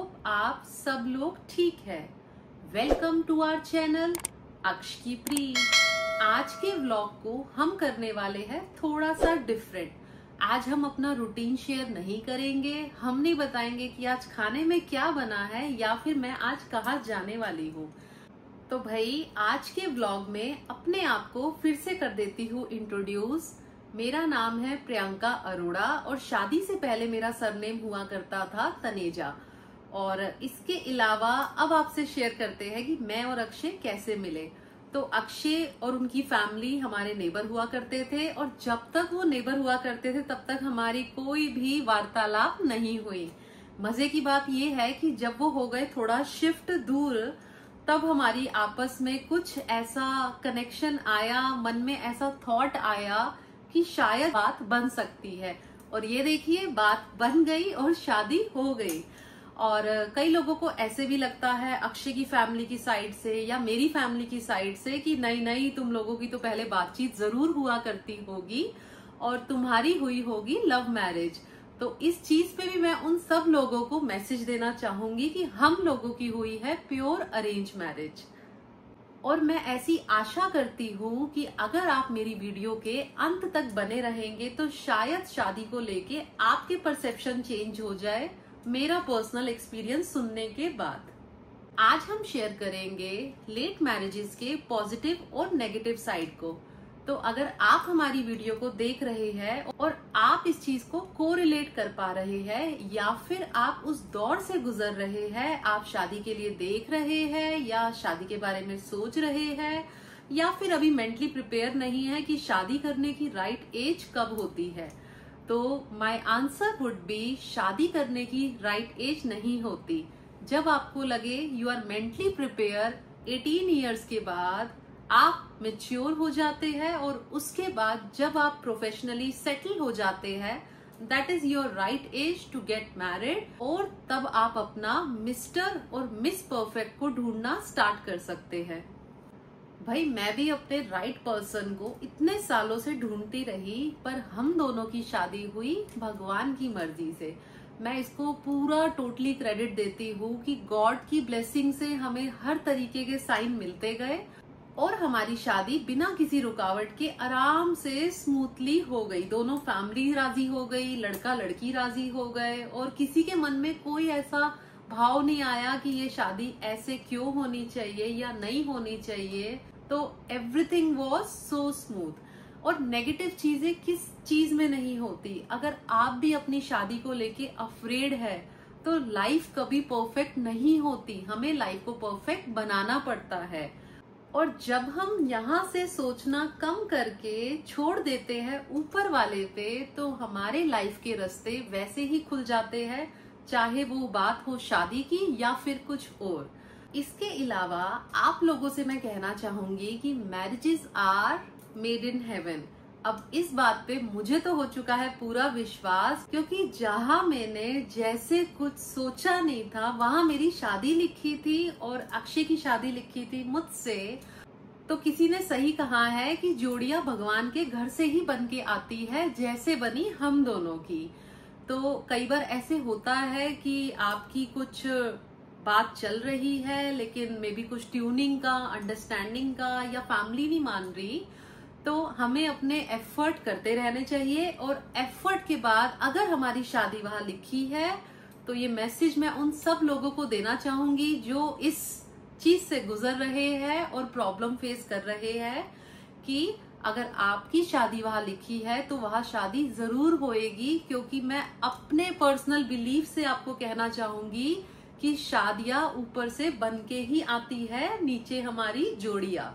Hope आप सब लोग ठीक है। वेलकम टू आवर चैनल अक्ष की प्री। आज के व्लॉग को हम करने वाले हैं थोड़ा सा डिफरेंट। आज हम अपना रूटीन शेयर नहीं करेंगे, हम नहीं बताएंगे कि आज खाने में क्या बना है या फिर मैं आज कहाँ जाने वाली हूँ। तो भाई आज के व्लॉग में अपने आप को फिर से कर देती हूँ इंट्रोड्यूस। मेरा नाम है प्रियंका अरोड़ा और शादी से पहले मेरा सरनेम हुआ करता था तनेजा। और इसके अलावा अब आपसे शेयर करते हैं कि मैं और अक्षय कैसे मिले। तो अक्षय और उनकी फैमिली हमारे नेबर हुआ करते थे और जब तक वो नेबर हुआ करते थे तब तक हमारी कोई भी वार्तालाप नहीं हुई। मजे की बात ये है कि जब वो हो गए थोड़ा शिफ्ट दूर, तब हमारी आपस में कुछ ऐसा कनेक्शन आया, मन में ऐसा थॉट आया कि शायद बात बन सकती है। और ये देखिए बात बन गई और शादी हो गई। और कई लोगों को ऐसे भी लगता है अक्षय की फैमिली की साइड से या मेरी फैमिली की साइड से कि नहीं तुम लोगों की तो पहले बातचीत जरूर हुआ करती होगी और तुम्हारी हुई होगी लव मैरिज। तो इस चीज पे भी मैं उन सब लोगों को मैसेज देना चाहूंगी कि हम लोगों की हुई है प्योर अरेंज मैरिज। और मैं ऐसी आशा करती हूँ कि अगर आप मेरी वीडियो के अंत तक बने रहेंगे तो शायद शादी को लेके आपके परसेप्शन चेंज हो जाए मेरा पर्सनल एक्सपीरियंस सुनने के बाद। आज हम शेयर करेंगे लेट मैरिजेस के पॉजिटिव और नेगेटिव साइड को। तो अगर आप हमारी वीडियो को देख रहे हैं और आप इस चीज को कोरिलेट कर पा रहे हैं या फिर आप उस दौर से गुजर रहे हैं, आप शादी के लिए देख रहे हैं या शादी के बारे में सोच रहे हैं या फिर अभी मेंटली प्रिपेयर नहीं है कि शादी करने की राइट एज कब होती है, तो माय आंसर वुड बी शादी करने की राइट एज नहीं होती। जब आपको लगे you are mentally prepare 18 years के बाद आप मैच्योर हो जाते हैं और उसके बाद जब आप प्रोफेशनली सेटल हो जाते हैं, that is your right age to get married. और तब आप अपना मिस्टर और मिस परफेक्ट को ढूंढना स्टार्ट कर सकते हैं। भाई मैं भी अपने राइट पर्सन को इतने सालों से ढूंढती रही, पर हम दोनों की शादी हुई भगवान की मर्जी से। मैं इसको पूरा टोटली क्रेडिट देती हूँ कि गॉड की ब्लेसिंग से हमें हर तरीके के साइन मिलते गए और हमारी शादी बिना किसी रुकावट के आराम से स्मूथली हो गई। दोनों फैमिली राजी हो गई, लड़का लड़की राजी हो गए और किसी के मन में कोई ऐसा भाव नहीं आया कि ये शादी ऐसे क्यों होनी चाहिए या नहीं होनी चाहिए। तो एवरीथिंग वॉज सो स्मूथ। और नेगेटिव चीजें किस चीज में नहीं होती। अगर आप भी अपनी शादी को लेके अफ्रेड है तो लाइफ कभी परफेक्ट नहीं होती, हमें लाइफ को परफेक्ट बनाना पड़ता है। और जब हम यहाँ से सोचना कम करके छोड़ देते हैं ऊपर वाले पे, तो हमारे लाइफ के रास्ते वैसे ही खुल जाते हैं, चाहे वो बात हो शादी की या फिर कुछ और। इसके अलावा आप लोगों से मैं कहना चाहूंगी कि marriages are made in heaven. अब इस बात पे मुझे तो हो चुका है पूरा विश्वास, क्योंकि जहां मैंने जैसे कुछ सोचा नहीं था वहां मेरी शादी लिखी थी और अक्षय की शादी लिखी थी मुझसे। तो किसी ने सही कहा है कि जोड़ियां भगवान के घर से ही बन के आती है, जैसे बनी हम दोनों की। तो कई बार ऐसे होता है कि आपकी कुछ बात चल रही है लेकिन मे बी कुछ ट्यूनिंग का, अंडरस्टैंडिंग का या फैमिली नहीं मान रही, तो हमें अपने एफर्ट करते रहने चाहिए। और एफर्ट के बाद अगर हमारी शादी वहां लिखी है तो ये मैसेज मैं उन सब लोगों को देना चाहूंगी जो इस चीज से गुजर रहे हैं और प्रॉब्लम फेस कर रहे हैं, कि अगर आपकी शादी वहां लिखी है तो वहां शादी जरूर होएगी। क्योंकि मैं अपने पर्सनल बिलीफ से आपको कहना चाहूंगी कि शादियां ऊपर से बन के ही आती है, नीचे हमारी जोड़ियां।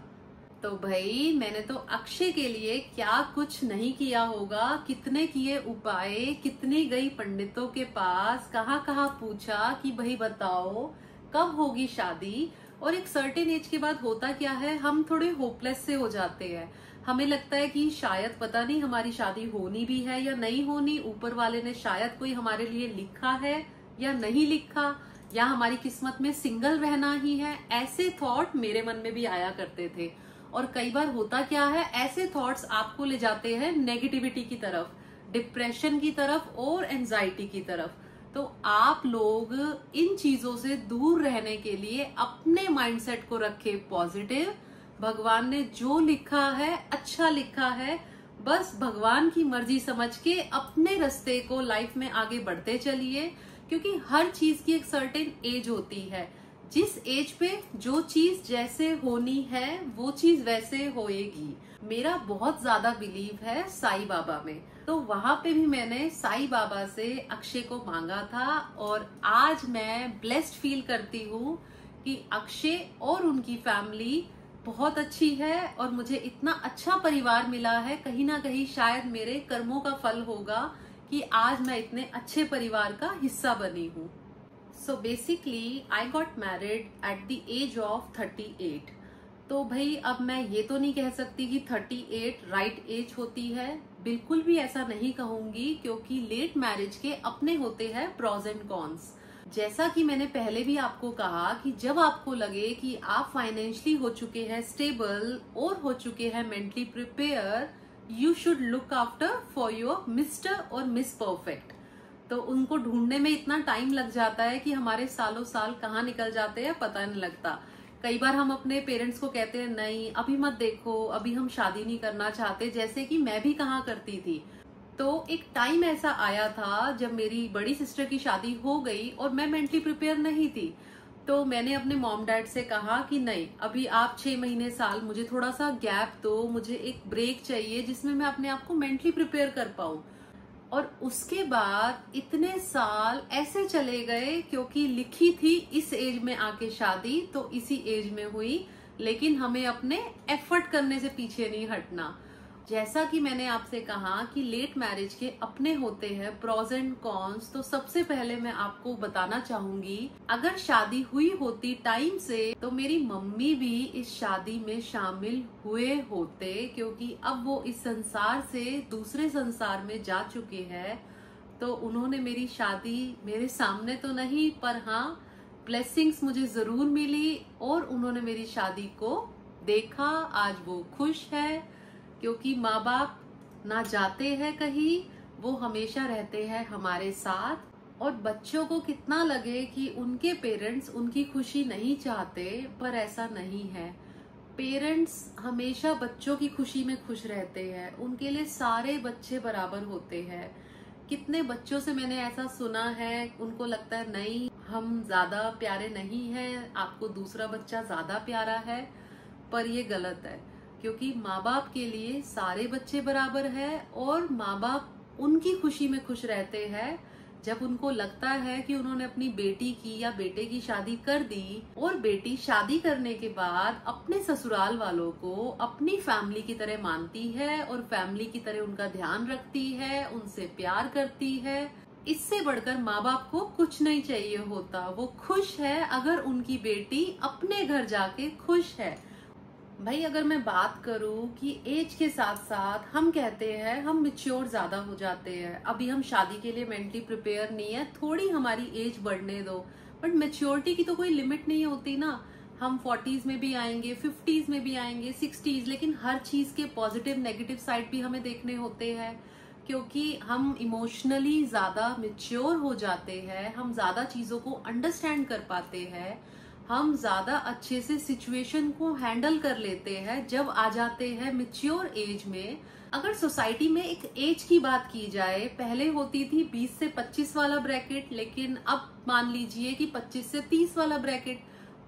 तो भाई मैंने तो अक्षय के लिए क्या कुछ नहीं किया होगा, कितने किए उपाय, कितनी गई पंडितों के पास, कहाँ कहाँ पूछा कि भाई बताओ कब होगी शादी। और एक सर्टेन एज के बाद होता क्या है, हम थोड़े होपलेस से हो जाते हैं। हमें लगता है कि शायद पता नहीं हमारी शादी होनी भी है या नहीं होनी, ऊपर वाले ने शायद कोई हमारे लिए लिखा है या नहीं लिखा, या हमारी किस्मत में सिंगल रहना ही है। ऐसे थॉट मेरे मन में भी आया करते थे। और कई बार होता क्या है, ऐसे थॉट्स आपको ले जाते हैं नेगेटिविटी की तरफ, डिप्रेशन की तरफ और एंजाइटी की तरफ। तो आप लोग इन चीजों से दूर रहने के लिए अपने माइंडसेट को रखे पॉजिटिव। भगवान ने जो लिखा है अच्छा लिखा है, बस भगवान की मर्जी समझ के अपने रास्ते को लाइफ में आगे बढ़ते चलिए, क्योंकि हर चीज की एक सर्टेन एज होती है। जिस एज पे जो चीज जैसे होनी है वो चीज वैसे होएगी। मेरा बहुत ज्यादा बिलीव है साईं बाबा में, तो वहां पे भी मैंने साईं बाबा से अक्षय को मांगा था और आज मैं ब्लेस्ड फील करती हूँ कि अक्षय और उनकी फैमिली बहुत अच्छी है और मुझे इतना अच्छा परिवार मिला है। कहीं ना कहीं शायद मेरे कर्मों का फल होगा कि आज मैं इतने अच्छे परिवार का हिस्सा बनी हूँ। So basically I got married at the age of 38। तो भाई अब मैं ये तो नहीं कह सकती कि 38 राइट एज होती है, बिल्कुल भी ऐसा नहीं कहूंगी, क्योंकि लेट मैरिज के अपने होते हैं प्रॉज एंड कॉन्स। जैसा कि मैंने पहले भी आपको कहा कि जब आपको लगे कि आप फाइनेंशियली हो चुके हैं स्टेबल और हो चुके हैं mentally prepare, you should look after for your mister और मिस परफेक्ट। तो उनको ढूंढने में इतना टाइम लग जाता है कि हमारे सालों साल कहाँ निकल जाते हैं पता नहीं लगता। कई बार हम अपने पेरेंट्स को कहते हैं नहीं अभी मत देखो, अभी हम शादी नहीं करना चाहते, जैसे कि मैं भी कहाँ करती थी। तो एक टाइम ऐसा आया था जब मेरी बड़ी सिस्टर की शादी हो गई और मैं मेंटली प्रिपेयर नहीं थी। तो मैंने अपने मॉम डैड से कहा कि नहीं अभी आप 6 महीने साल मुझे थोड़ा सा गैप दो, मुझे एक ब्रेक चाहिए जिसमें मैं अपने आप को मेंटली प्रिपेयर कर पाऊं। और उसके बाद इतने साल ऐसे चले गए, क्योंकि लिखी थी इस एज में आके शादी तो इसी एज में हुई, लेकिन हमें अपने एफर्ट करने से पीछे नहीं हटना। जैसा कि मैंने आपसे कहा कि लेट मैरिज के अपने होते हैं प्रॉज एंड कॉन्स, तो सबसे पहले मैं आपको बताना चाहूंगी अगर शादी हुई होती टाइम से तो मेरी मम्मी भी इस शादी में शामिल हुए होते, क्योंकि अब वो इस संसार से दूसरे संसार में जा चुके हैं। तो उन्होंने मेरी शादी मेरे सामने तो नहीं पर हाँ ब्लेसिंग्स मुझे जरूर मिली और उन्होंने मेरी शादी को देखा। आज वो खुश है, क्योंकि माँ बाप ना जाते हैं कहीं, वो हमेशा रहते हैं हमारे साथ। और बच्चों को कितना लगे कि उनके पेरेंट्स उनकी खुशी नहीं चाहते, पर ऐसा नहीं है। पेरेंट्स हमेशा बच्चों की खुशी में खुश रहते हैं, उनके लिए सारे बच्चे बराबर होते हैं। कितने बच्चों से मैंने ऐसा सुना है, उनको लगता है नहीं हम ज्यादा प्यारे नहीं हैं, आपको दूसरा बच्चा ज्यादा प्यारा है, पर ये गलत है। क्योंकि माँ बाप के लिए सारे बच्चे बराबर है और माँ बाप उनकी खुशी में खुश रहते हैं जब उनको लगता है कि उन्होंने अपनी बेटी की या बेटे की शादी कर दी और बेटी शादी करने के बाद अपने ससुराल वालों को अपनी फैमिली की तरह मानती है और फैमिली की तरह उनका ध्यान रखती है, उनसे प्यार करती है। इससे बढ़कर माँ बाप को कुछ नहीं चाहिए होता। वो खुश है अगर उनकी बेटी अपने घर जाके खुश है। भाई अगर मैं बात करूं कि एज के साथ साथ हम कहते हैं हम मिच्योर ज्यादा हो जाते हैं, अभी हम शादी के लिए मेंटली प्रिपेयर नहीं है, थोड़ी हमारी एज बढ़ने दो, बट मेच्योरिटी की तो कोई लिमिट नहीं होती ना। हम 40s में भी आएंगे, 50s में भी आएंगे, 60s, लेकिन हर चीज के पॉजिटिव नेगेटिव साइड भी हमें देखने होते हैं, क्योंकि हम इमोशनली ज्यादा मिच्योर हो जाते हैं, हम ज्यादा चीजों को अंडरस्टैंड कर पाते हैं, हम ज्यादा अच्छे से सिचुएशन को हैंडल कर लेते हैं जब आ जाते हैं मिच्योर एज में। अगर सोसाइटी में एक एज की बात की जाए, पहले होती थी 20 से 25 वाला ब्रैकेट, लेकिन अब मान लीजिए कि 25 से 30 वाला ब्रैकेट।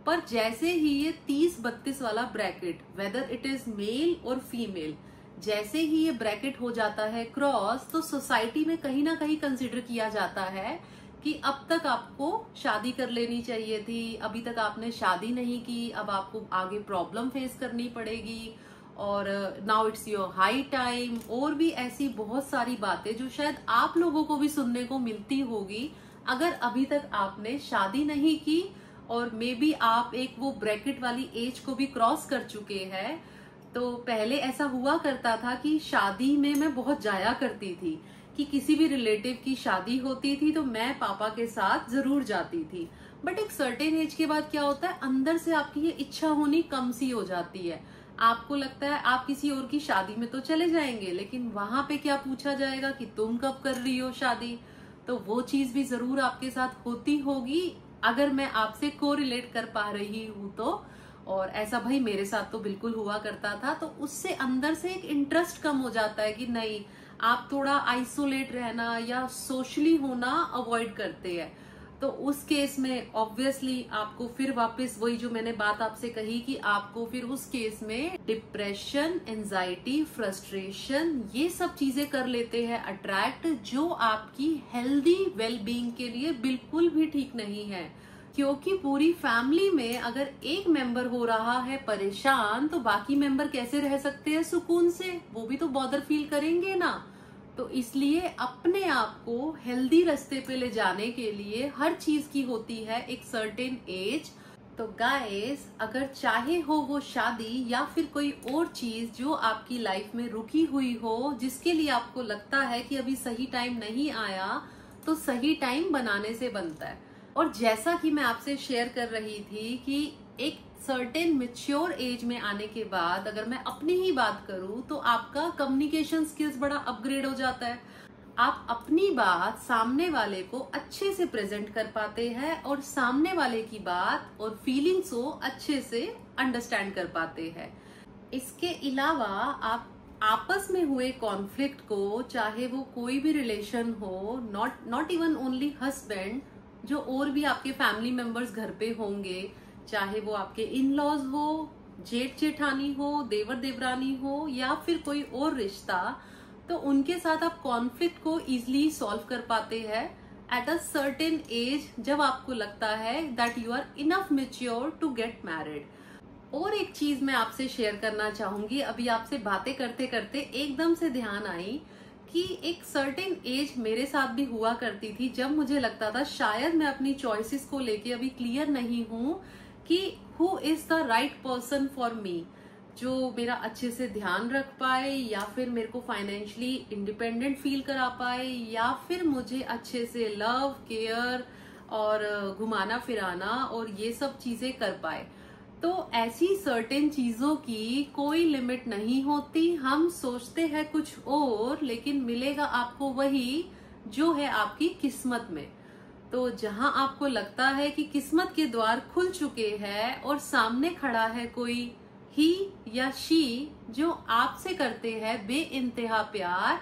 पर जैसे ही ये 30-32 वाला bracket, whether it is male और फीमेल, जैसे ही ये ब्रैकेट हो जाता है क्रॉस, तो सोसाइटी में कहीं ना कहीं कंसिडर किया जाता है कि अब तक आपको शादी कर लेनी चाहिए थी, अभी तक आपने शादी नहीं की, अब आपको आगे प्रॉब्लम फेस करनी पड़ेगी, और now it's your high time. और भी ऐसी बहुत सारी बातें जो शायद आप लोगों को भी सुनने को मिलती होगी अगर अभी तक आपने शादी नहीं की और मे बी आप एक वो ब्रैकेट वाली एज को भी क्रॉस कर चुके हैं। तो पहले ऐसा हुआ करता था कि शादी में मैं बहुत जाया करती थी, कि किसी भी रिलेटिव की शादी होती थी तो मैं पापा के साथ जरूर जाती थी। बट एक सर्टेन एज के बाद क्या होता है, अंदर से आपकी ये इच्छा होनी कम सी हो जाती है। आपको लगता है आप किसी और की शादी में तो चले जाएंगे, लेकिन वहां पे क्या पूछा जाएगा कि तुम कब कर रही हो शादी। तो वो चीज भी जरूर आपके साथ होती होगी अगर मैं आपसे कोरिलेट कर पा रही हूँ तो। और ऐसा भाई मेरे साथ तो बिल्कुल हुआ करता था। तो उससे अंदर से एक इंटरेस्ट कम हो जाता है कि नहीं, आप थोड़ा आइसोलेट रहना या सोशली होना अवॉइड करते हैं। तो उस केस में ऑब्वियसली आपको फिर वापस वही जो मैंने बात आपसे कही कि आपको फिर उस केस में डिप्रेशन, एंजाइटी, फ्रस्ट्रेशन, ये सब चीजें कर लेते हैं अट्रैक्ट, जो आपकी हेल्दी वेलबींग के लिए बिल्कुल भी ठीक नहीं है। क्योंकि पूरी फैमिली में अगर एक मेंबर हो रहा है परेशान, तो बाकी मेंबर कैसे रह सकते हैं सुकून से? वो भी तो बॉदर फील करेंगे ना। तो इसलिए अपने आप को हेल्दी रास्ते पे ले जाने के लिए हर चीज की होती है एक सर्टेन एज। तो गाइस, अगर चाहे हो वो शादी या फिर कोई और चीज जो आपकी लाइफ में रुकी हुई हो, जिसके लिए आपको लगता है कि अभी सही टाइम नहीं आया, तो सही टाइम बनाने से बनता है। और जैसा कि मैं आपसे शेयर कर रही थी कि एक सर्टेन मैच्योर एज में आने के बाद अगर मैं अपनी ही बात करूं तो आपका कम्युनिकेशन स्किल्स बड़ा अपग्रेड हो जाता है। आप अपनी बात सामने वाले को अच्छे से प्रेजेंट कर पाते हैं और सामने वाले की बात और फीलिंग्स को अच्छे से अंडरस्टैंड कर पाते हैं। इसके अलावा आप आपस में हुए कॉन्फ्लिक्ट को, चाहे वो कोई भी रिलेशन हो, नॉट इवन ओनली हस्बैंड, जो और भी आपके फैमिली मेंबर्स घर पे होंगे, चाहे वो आपके इन लॉज हो, जेठ जेठानी हो, देवर देवरानी हो या फिर कोई और रिश्ता, तो उनके साथ आप कॉन्फ्लिक्ट को इजीली सॉल्व कर पाते हैं एट अ सर्टेन एज, जब आपको लगता है that you are enough mature to get married. और एक चीज मैं आपसे शेयर करना चाहूंगी, अभी आपसे बातें करते करते एकदम से ध्यान आई कि एक सर्टेन एज मेरे साथ भी हुआ करती थी जब मुझे लगता था शायद मैं अपनी चॉइसेस को लेके अभी क्लियर नहीं हूं कि who is the right person for me, जो मेरा अच्छे से ध्यान रख पाए या फिर मेरे को फाइनेंशियली इंडिपेंडेंट फील करा पाए या फिर मुझे अच्छे से लव, केयर और घुमाना फिराना और ये सब चीजें कर पाए। तो ऐसी सर्टेन चीजों की कोई लिमिट नहीं होती। हम सोचते हैं कुछ और, लेकिन मिलेगा आपको वही जो है आपकी किस्मत में। तो जहां आपको लगता है कि किस्मत के द्वार खुल चुके हैं और सामने खड़ा है कोई ही या शी जो आपसे करते हैं बेइंतहा प्यार,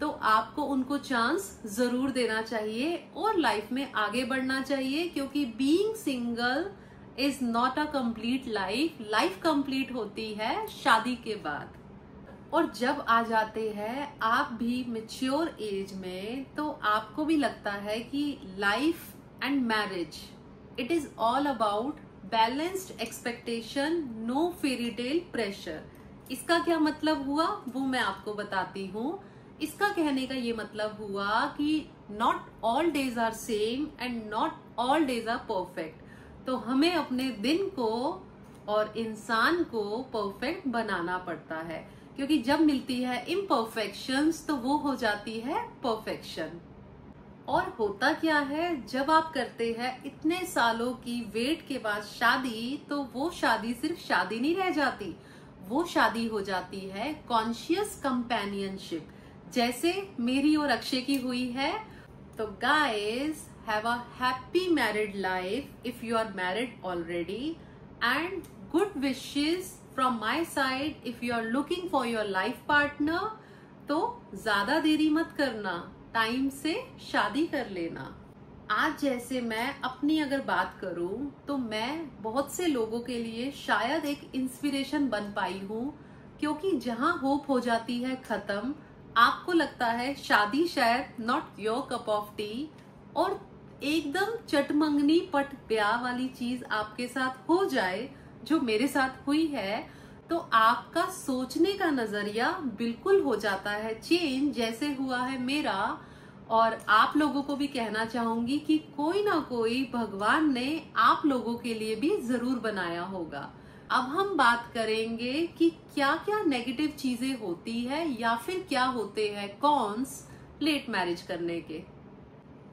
तो आपको उनको चांस जरूर देना चाहिए और लाइफ में आगे बढ़ना चाहिए। क्योंकि being single is not a complete life. Life complete होती है शादी के बाद। और जब आ जाते हैं आप भी मैच्योर एज में, तो आपको भी लगता है कि life and marriage, it is all about balanced expectation, no fairy tale pressure. इसका क्या मतलब हुआ वो मैं आपको बताती हूँ। इसका कहने का ये मतलब हुआ कि not all days are same and not all days are perfect. तो हमें अपने दिन को और इंसान को परफेक्ट बनाना पड़ता है, क्योंकि जब मिलती है इम्परफेक्शंस तो वो हो जाती है परफेक्शन। और होता क्या है, जब आप करते हैं इतने सालों की वेट के बाद शादी, तो वो शादी सिर्फ शादी नहीं रह जाती, वो शादी हो जाती है कॉन्शियस कंपेनियनशिप, जैसे मेरी और अक्षय की हुई है। तो guys, have a happy married life if you are married already, and good wishes from my side if you are looking for your life partner। तो ज्यादा देरी मत करना, टाइम से शादी कर लेना। आज जैसे मैं अपनी अगर बात करूं तो मैं बहुत से लोगों के लिए शायद एक इंस्पिरेशन बन पाई हूं, क्योंकि जहां होप हो जाती है खत्म, आपको लगता है शादी शायद not your cup of T, और एकदम चटमंगनी पट ब्याह वाली चीज आपके साथ हो जाए, जो मेरे साथ हुई है, तो आपका सोचने का नजरिया बिल्कुल हो जाता है चेंज, जैसे हुआ है मेरा। और आप लोगों को भी कहना चाहूंगी कि कोई ना कोई भगवान ने आप लोगों के लिए भी जरूर बनाया होगा। अब हम बात करेंगे कि क्या क्या नेगेटिव चीजें होती है या फिर क्या होते हैं कॉन्स लेट मैरिज करने के।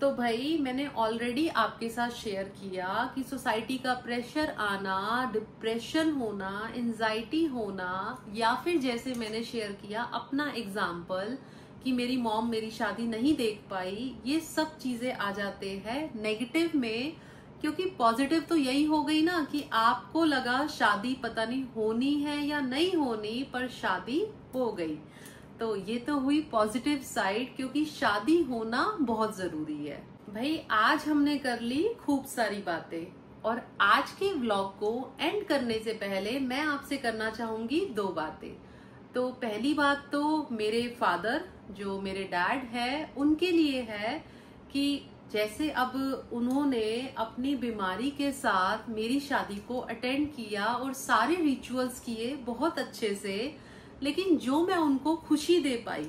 तो भाई, मैंने ऑलरेडी आपके साथ शेयर किया कि सोसाइटी का प्रेशर आना, डिप्रेशन होना, एंजाइटी होना, या फिर जैसे मैंने शेयर किया अपना एग्जाम्पल कि मेरी मॉम मेरी शादी नहीं देख पाई, ये सब चीजें आ जाते हैं नेगेटिव में। क्योंकि पॉजिटिव तो यही हो गई ना कि आपको लगा शादी पता नहीं होनी है या नहीं होनी, पर शादी हो गई। तो ये तो हुई पॉजिटिव साइड, क्योंकि शादी होना बहुत जरूरी है। भाई आज हमने कर ली खूब सारी बातें, और आज के व्लॉग को एंड करने से पहले मैं आपसे करना चाहूंगी 2 बातें। तो पहली बात तो मेरे फादर, जो मेरे डैड है, उनके लिए है कि जैसे अब उन्होंने अपनी बीमारी के साथ मेरी शादी को अटेंड किया और सारे रिचुअल्स किए बहुत अच्छे से, लेकिन जो मैं उनको खुशी दे पाई,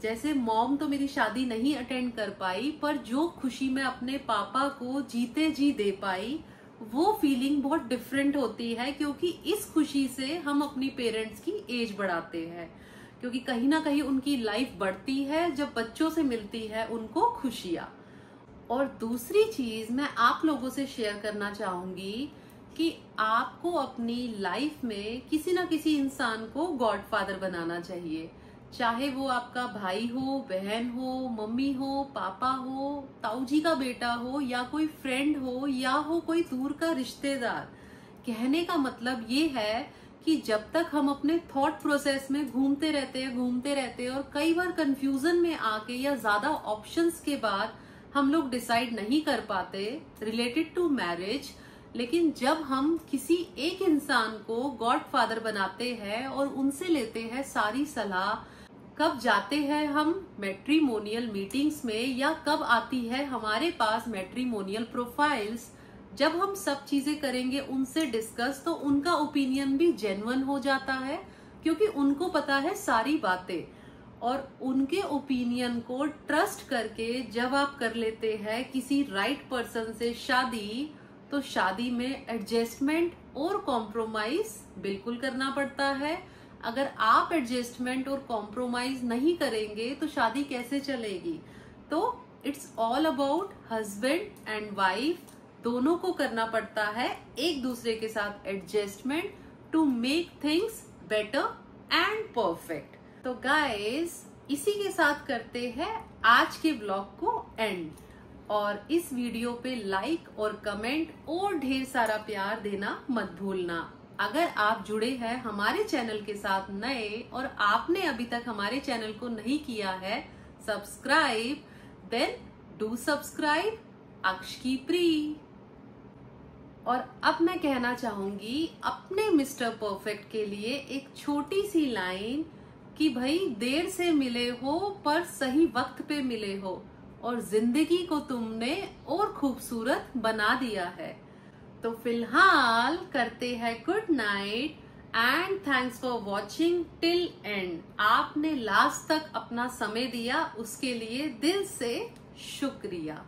जैसे मॉम तो मेरी शादी नहीं अटेंड कर पाई, पर जो खुशी मैं अपने पापा को जीते जी दे पाई, वो फीलिंग बहुत डिफरेंट होती है। क्योंकि इस खुशी से हम अपनी पेरेंट्स की एज बढ़ाते हैं, क्योंकि कहीं ना कहीं उनकी लाइफ बढ़ती है जब बच्चों से मिलती है उनको खुशियां। और दूसरी चीज मैं आप लोगों से शेयर करना चाहूंगी कि आपको अपनी लाइफ में किसी ना किसी इंसान को गॉडफादर बनाना चाहिए। चाहे वो आपका भाई हो, बहन हो, मम्मी हो, पापा हो, ताऊ जी का बेटा हो, या कोई फ्रेंड हो, या हो कोई दूर का रिश्तेदार। कहने का मतलब ये है कि जब तक हम अपने थॉट प्रोसेस में घूमते रहते हैं और कई बार कंफ्यूजन में आके या ज्यादा ऑप्शंस के बाद हम लोग डिसाइड नहीं कर पाते रिलेटेड टू मैरिज, लेकिन जब हम किसी एक इंसान को गॉडफादर बनाते हैं और उनसे लेते हैं सारी सलाह, कब जाते हैं हम मैट्रिमोनियल मीटिंग्स में या कब आती है हमारे पास मैट्रिमोनियल प्रोफाइल्स, जब हम सब चीजें करेंगे उनसे डिस्कस, तो उनका ओपिनियन भी जेन्युइन हो जाता है, क्योंकि उनको पता है सारी बातें। और उनके ओपिनियन को ट्रस्ट करके जब आप कर लेते हैं किसी राइट पर्सन से शादी, तो शादी में एडजस्टमेंट और कॉम्प्रोमाइज बिल्कुल करना पड़ता है। अगर आप एडजस्टमेंट और कॉम्प्रोमाइज नहीं करेंगे तो शादी कैसे चलेगी। तो it's all about husband and wife, दोनों को करना पड़ता है एक दूसरे के साथ adjustment to make things better and perfect. तो गाइस, इसी के साथ करते हैं आज के ब्लॉग को एंड। और इस वीडियो पे लाइक और कमेंट और ढेर सारा प्यार देना मत भूलना। अगर आप जुड़े हैं हमारे चैनल के साथ नए और आपने अभी तक हमारे चैनल को नहीं किया है सब्सक्राइब, देन डू सब्सक्राइब अक्ष की प्री। और अब मैं कहना चाहूंगी अपने मिस्टर परफेक्ट के लिए एक छोटी सी लाइन कि भाई देर से मिले हो पर सही वक्त पे मिले हो, और जिंदगी को तुमने और खूबसूरत बना दिया है। तो फिलहाल करते हैं good night and thanks for watching till and. आपने लास्ट तक अपना समय दिया, उसके लिए दिल से शुक्रिया।